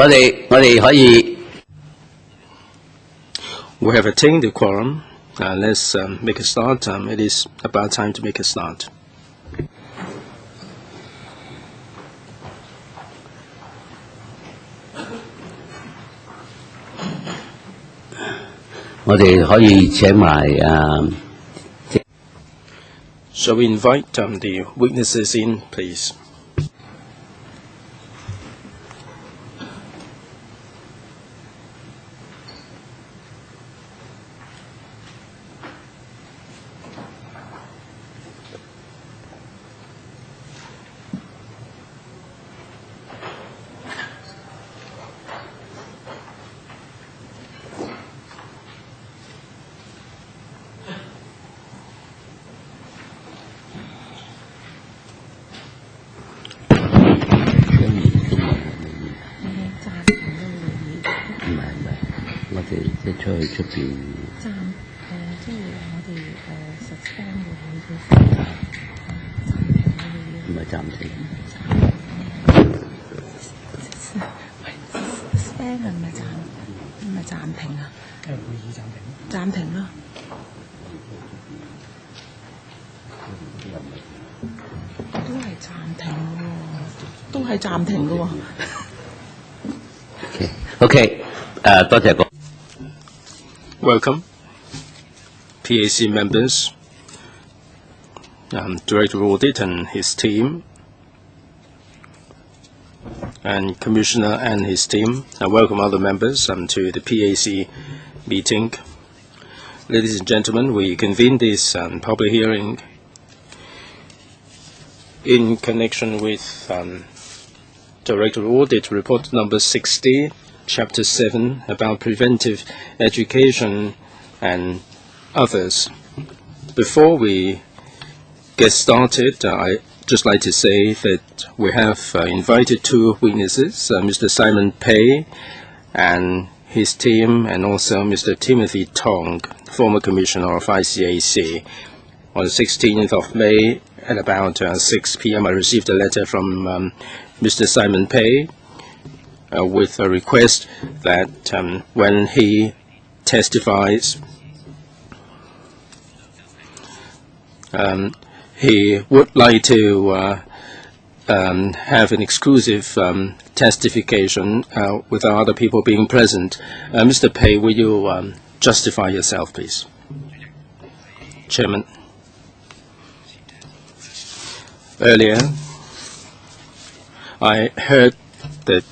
We have attained the quorum. Let's make a start. It is about time to make a start. Shall we invite the witnesses in, please? Welcome, PAC members, Director of Audit and his team, and Commissioner and his team. Welcome other members to the PAC meeting. Ladies and gentlemen, we convene this public hearing in connection with Director of Audit Report number 60, Chapter 7, about preventive education and others. Before we get started, I'd just like to say that we have invited two witnesses, Mr. Simon PEH and his team, and also Mr. Timothy Tong, former Commissioner of ICAC. On the 16th of May at about 6 p.m. I received a letter from Mr. Simon PEH with a request that when he testifies, he would like to have an exclusive testification without other people being present. Mr. PEH, will you justify yourself, please? Chairman, earlier I heard that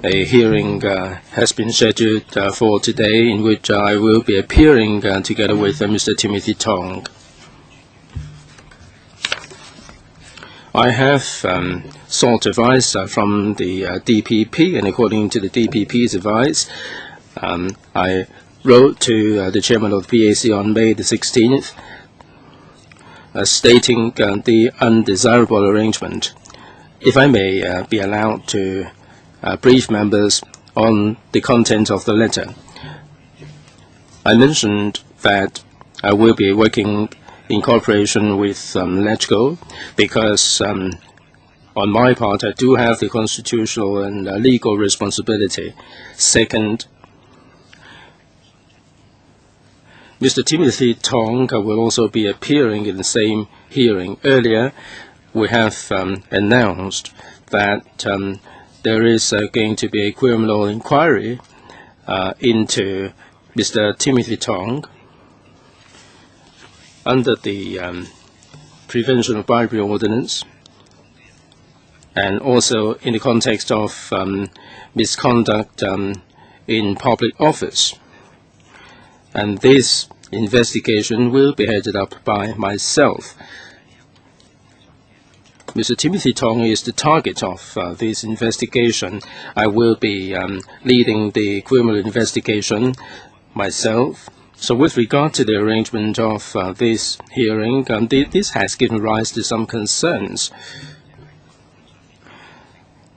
a hearing has been scheduled for today, in which I will be appearing together with Mr. Timothy Tong. I have sought advice from the DPP, and according to the DPP's advice, I wrote to the chairman of the PAC on May the 16th, stating the undesirable arrangement. If I may be allowed to brief members on the content of the letter. I mentioned that I will be working in cooperation with LIAW because on my part I do have the constitutional and legal responsibility. Second, Mr. Timothy Tong will also be appearing in the same hearing. Earlier, we have announced that there is going to be a criminal inquiry into Mr. Timothy Tong under the Prevention of Bribery Ordinance, and also in the context of misconduct in public office. And this investigation will be headed up by myself. Mr. Timothy Tong is the target of this investigation. I will be leading the criminal investigation myself. So with regard to the arrangement of this hearing, this has given rise to some concerns.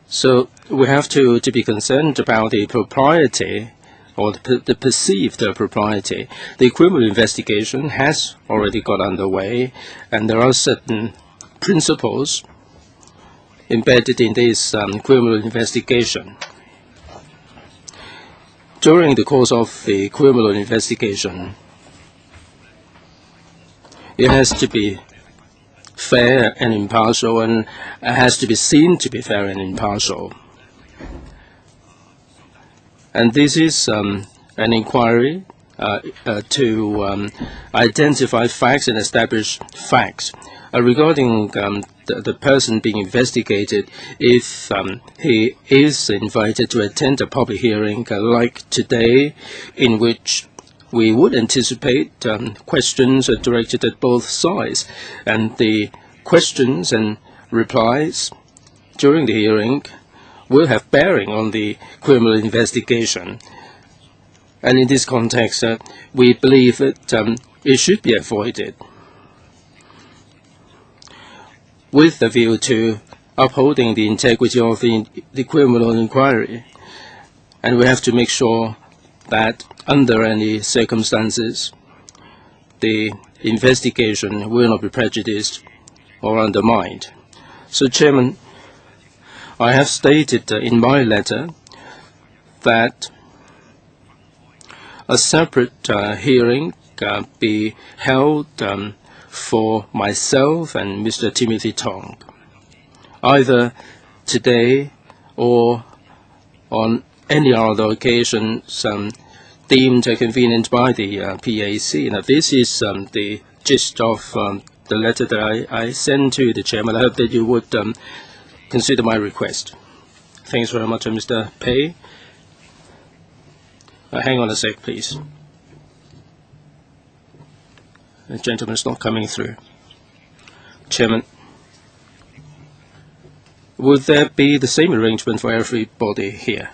So we have to be concerned about the propriety or the perceived propriety. The criminal investigation has already got underway, and there are certain principles embedded in this criminal investigation. During the course of the criminal investigation, it has to be fair and impartial, and it has to be seen to be fair and impartial. And this is an inquiry to identify facts and establish facts. Regarding the person being investigated, if he is invited to attend a public hearing like today, in which we would anticipate questions directed at both sides, and the questions and replies during the hearing will have bearing on the criminal investigation. And in this context, we believe that it should be avoided, with a view to upholding the integrity of the criminal inquiry. And we have to make sure that under any circumstances, the investigation will not be prejudiced or undermined. So, Chairman, I have stated in my letter that a separate hearing be held for myself and Mr. Timothy Tong, either today or on any other occasion deemed convenient by the PAC. Now, this is the gist of the letter that I sent to the Chairman. I hope that you would consider my request. Thanks very much, Mr. Pei. Hang on a sec, please. The gentleman's not coming through. Chairman, would there be the same arrangement for everybody here?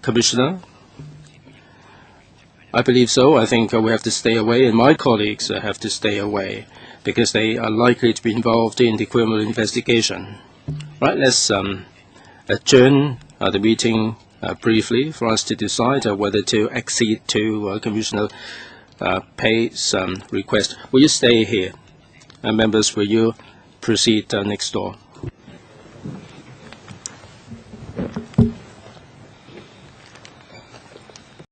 Commissioner? I believe so. I think we have to stay away, and my colleagues have to stay away, because they are likely to be involved in the criminal investigation. Right, let's adjourn the meeting briefly for us to decide whether to accede to Commissioner Pei's request. Will you stay here? Members, will you proceed next door?